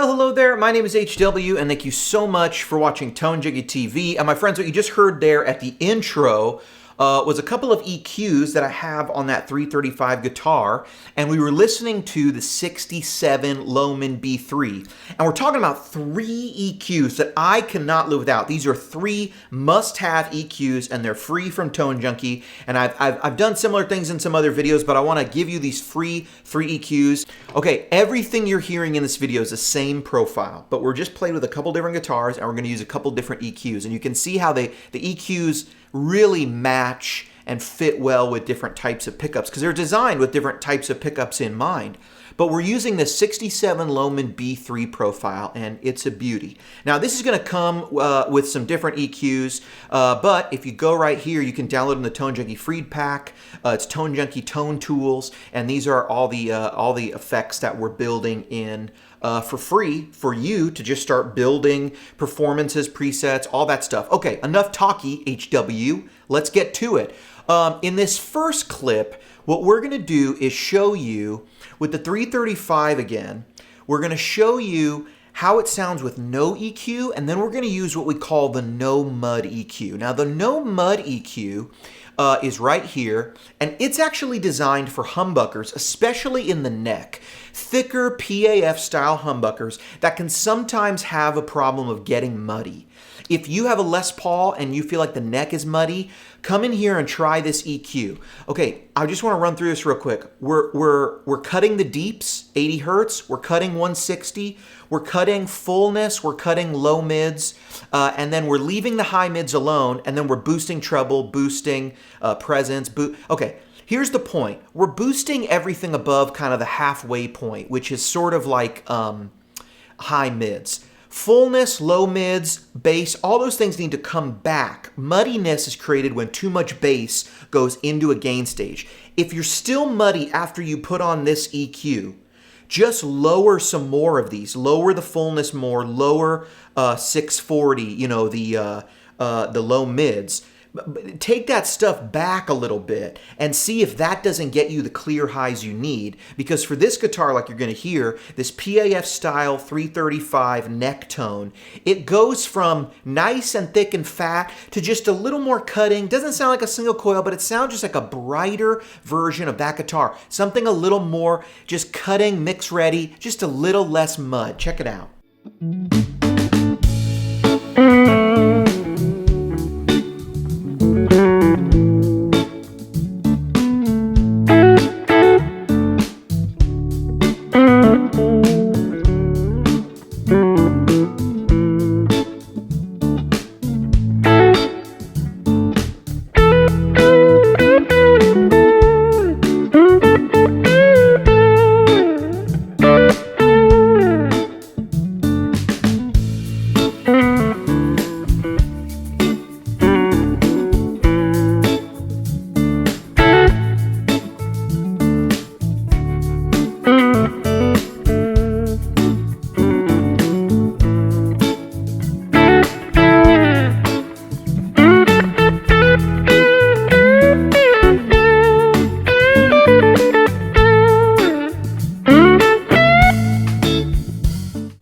Well, hello there. My name is HW, and thank you so much for watching Tone Junkie TV. And my friends, what you just heard there at the intro was a couple of EQs that I have on that 335 guitar, and we were listening to the 67 Lohman B3. And we're talking about 3 EQs that I cannot live without. These are 3 must-have EQs, and they're free from Tone Junkie. And I've done similar things in some other videos, but I want to give you these free 3 EQs. Okay, everything you're hearing in this video is the same profile, but we're just playing with a couple different guitars, and we're going to use a couple different EQs. And you can see how the EQs really match and fit well with different types of pickups because they're designed with different types of pickups in mind. But we're using the 67 Lohman B3 profile, and it's a beauty. Now, this is going to come with some different EQs, but if you go right here, you can download them the Tone Junkie Freed Pack. It's Tone Junkie Tone Tools, and these are all the effects that we're building in for free for you to just start building performances, presets, all that stuff. Okay, enough talky, HW. Let's get to it. In this first clip, what we're going to do is show you with the 335 again, we're going to show you how it sounds with no EQ, and then we're going to use what we call the no mud EQ. Now, the no mud EQ is right here, and it's actually designed for humbuckers, especially in the neck. Thicker PAF style humbuckers that can sometimes have a problem of getting muddy. If you have a Les Paul and you feel like the neck is muddy, come in here and try this EQ. Okay, I just want to run through this real quick. We're cutting the deeps, 80 hertz. We're cutting 160. We're cutting fullness. We're cutting low mids. And then we're leaving the high mids alone. And then we're boosting treble, boosting presence. Okay, here's the point. We're boosting everything above kind of the halfway point, which is sort of like high mids. Fullness, low mids, bass, all those things need to come back. Muddiness is created when too much bass goes into a gain stage. If you're still muddy after you put on this EQ, just lower some more of these. Lower the fullness more, lower 640, you know, the low mids. Take that stuff back a little bit and see if that doesn't get you the clear highs you need. Because for this guitar, like you're going to hear, this PAF style 335 neck tone, it goes from nice and thick and fat to just a little more cutting. Doesn't sound like a single coil, but it sounds just like a brighter version of that guitar. Something a little more just cutting, mix ready, just a little less mud. Check it out.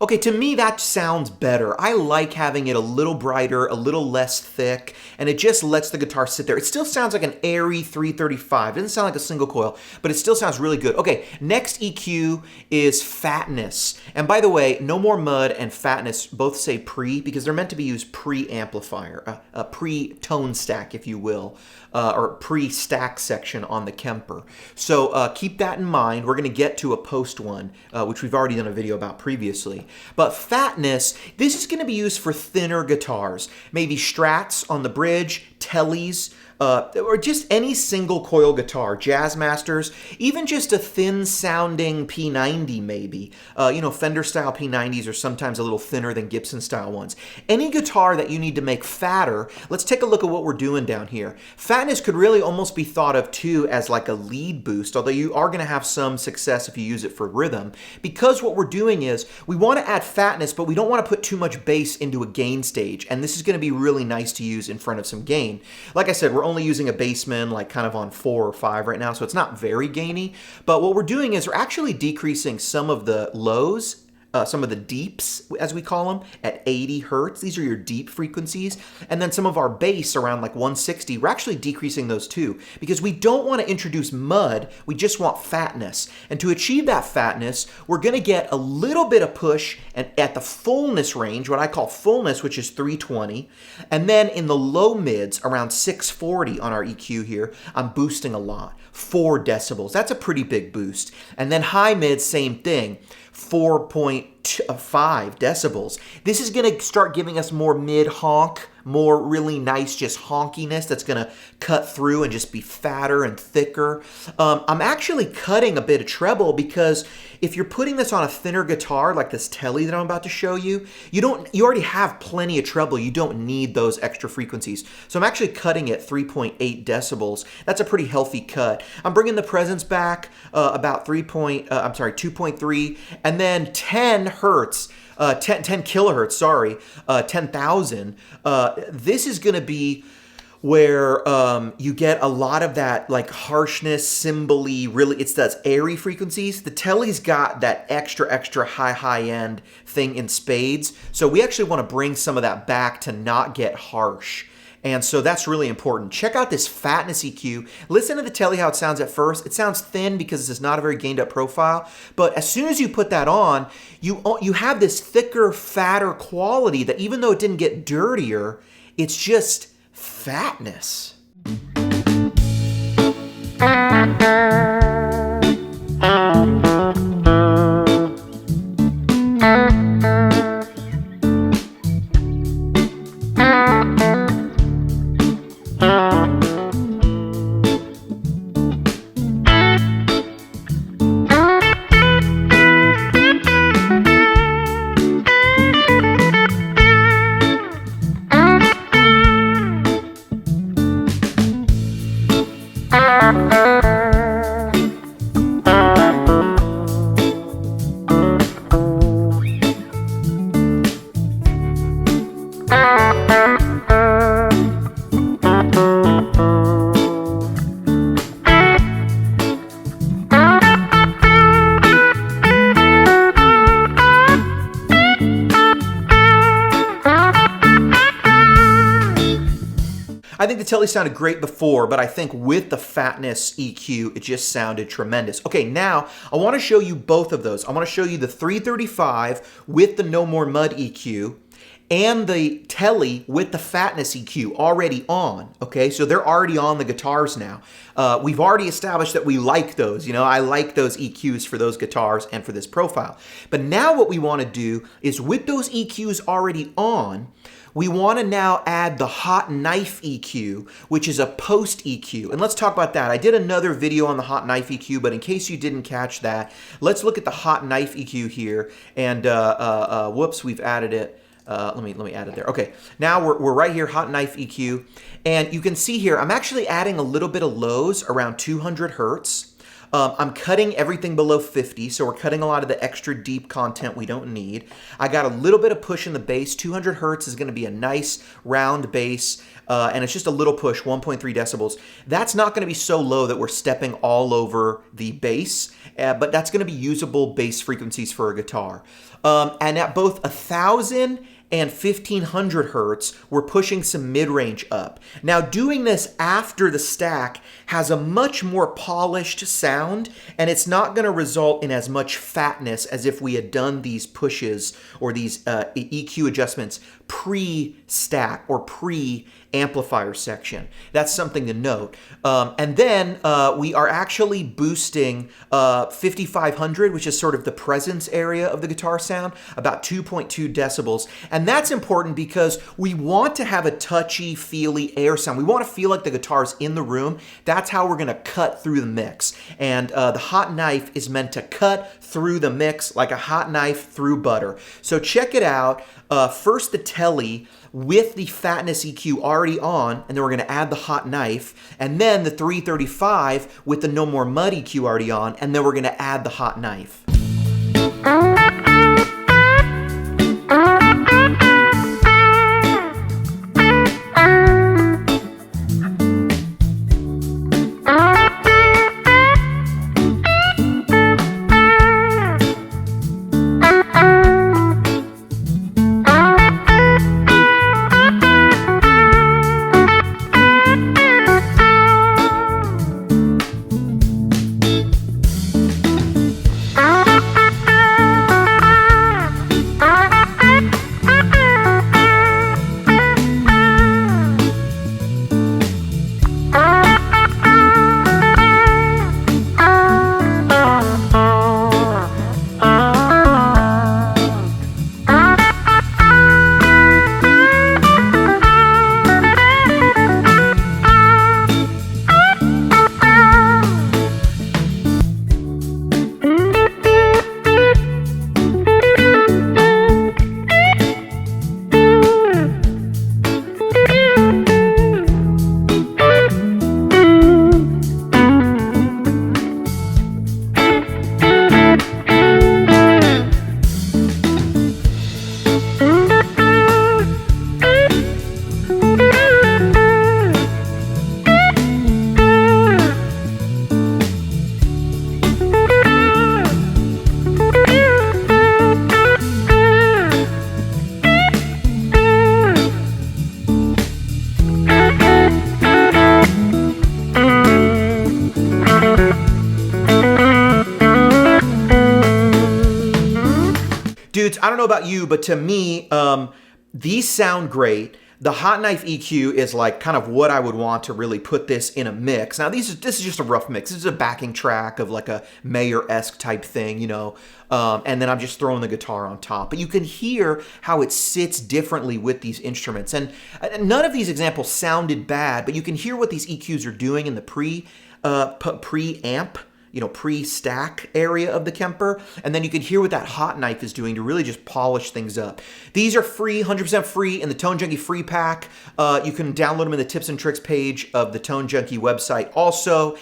Okay, to me that sounds better. I like having it a little brighter, a little less thick, and it just lets the guitar sit there. It still sounds like an airy 335. It doesn't sound like a single coil, but it still sounds really good. Okay, next EQ is fatness. And by the way, no more mud and fatness both say pre because they're meant to be used pre-amplifier, a pre-tone stack, if you will, or pre-stack section on the Kemper. So keep that in mind. We're going to get to a post one, which we've already done a video about previously. But fatness, this is going to be used for thinner guitars, maybe Strats on the bridge, Tellys, or just any single coil guitar, Jazzmasters, even just a thin sounding P90 maybe. You know, Fender style P90s are sometimes a little thinner than Gibson style ones. Any guitar that you need to make fatter, let's take a look at what we're doing down here. Fatness could really almost be thought of too as like a lead boost, although you are going to have some success if you use it for rhythm, because what we're doing is we want to add fatness, but we don't want to put too much bass into a gain stage, and this is going to be really nice to use in front of some gain. Like I said, we're only using a bassman like kind of on 4 or 5 right now, so it's not very gainy, but what we're doing is we're actually decreasing some of the lows some of the deeps, as we call them, at 80 hertz. These are your deep frequencies. And then some of our bass around like 160, we're actually decreasing those too, because we don't want to introduce mud, we just want fatness. And to achieve that fatness, we're going to get a little bit of push at the fullness range, what I call fullness, which is 320. And then in the low mids, around 640 on our EQ here, I'm boosting a lot, 4 decibels. That's a pretty big boost. And then high mids, same thing, 4.5 decibels. This is going to start giving us more mid honk, more really nice just honkiness that's going to cut through and just be fatter and thicker. I'm actually cutting a bit of treble because if you're putting this on a thinner guitar like this Tele that I'm about to show you, you already have plenty of treble. You don't need those extra frequencies. So I'm actually cutting it 3.8 decibels. That's a pretty healthy cut. I'm bringing the presence back about 2.3, and then 10 hertz. 10 kilohertz, sorry, 10,000. This is going to be where you get a lot of that like harshness, cymbally, really, it's those airy frequencies. The Tele's got that extra high end thing in spades. So we actually want to bring some of that back to not get harsh. And so that's really important. Check out this fatness EQ. Listen to the Tele how it sounds at first. It sounds thin because it's not a very gained up profile. But as soon as you put that on, you have this thicker, fatter quality that even though it didn't get dirtier, it's just fatness. I think the Tele sounded great before, but I think with the fatness EQ, it just sounded tremendous. Okay, now I want to show you both of those. I want to show you the 335 with the No More Mud EQ and the Tele with the fatness EQ already on, okay? So they're already on the guitars now. We've already established that we like those. You know, I like those EQs for those guitars and for this profile. But now what we want to do is with those EQs already on, we want to now add the hot knife EQ, which is a post EQ. And let's talk about that. I did another video on the hot knife EQ, but in case you didn't catch that, let's look at the hot knife EQ here. And whoops, we've added it. Let me add it there. Okay, now we're right here, hot knife EQ. And you can see here, I'm actually adding a little bit of lows around 200 hertz. I'm cutting everything below 50, so we're cutting a lot of the extra deep content we don't need. I got a little bit of push in the bass. 200 hertz is going to be a nice round bass, and it's just a little push, 1.3 decibels. That's not going to be so low that we're stepping all over the bass, but that's going to be usable bass frequencies for a guitar. And at both 1,000 and 1,500 hertz, we're pushing some mid-range up. Now, doing this after the stack has a much more polished sound, and it's not going to result in as much fatness as if we had done these pushes or these EQ adjustments pre-stack or pre-amplifier section. That's something to note. And then we are actually boosting 5,500, which is sort of the presence area of the guitar sound, about 2.2 decibels. And that's important because we want to have a touchy, feely air sound. We want to feel like the guitar's in the room. That's how we're going to cut through the mix. And the hot knife is meant to cut through the mix like a hot knife through butter. So check it out. First the Tele with the fatness EQ already on, and then we're going to add the hot knife, and then the 335 with the No More Mud EQ already on, and then we're going to add the hot knife. Dudes, I don't know about you, but to me, these sound great. The Hot Knife EQ is like kind of what I would want to really put this in a mix. Now, this is just a rough mix. This is a backing track of like a Mayer-esque type thing, you know, and then I'm just throwing the guitar on top. But you can hear how it sits differently with these instruments. And none of these examples sounded bad, but you can hear what these EQs are doing in the pre-amp, you know, pre-stack area of the Kemper, and then you can hear what that Hot Knife is doing to really just polish things up. These are free, 100% free in the Tone Junkie free pack. You can download them in the tips and tricks page of the Tone Junkie website. Also,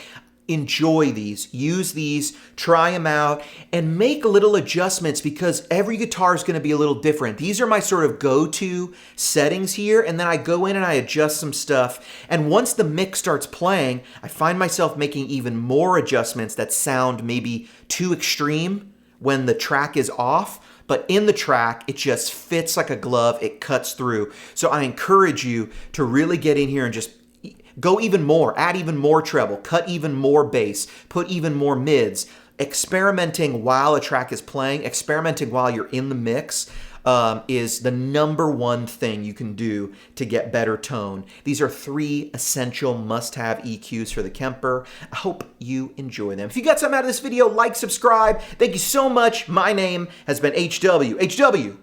enjoy these, use these, try them out, and make little adjustments because every guitar is going to be a little different. These are my sort of go-to settings here, and then I go in and I adjust some stuff. And once the mix starts playing, I find myself making even more adjustments that sound maybe too extreme when the track is off. But in the track, it just fits like a glove. It cuts through. So I encourage you to really get in here and just go even more, add even more treble, cut even more bass, put even more mids. Experimenting while a track is playing, experimenting while you're in the mix is the #1 thing you can do to get better tone. These are 3 essential must-have EQs for the Kemper. I hope you enjoy them. If you got something out of this video, like, subscribe. Thank you so much. My name has been HW. HW.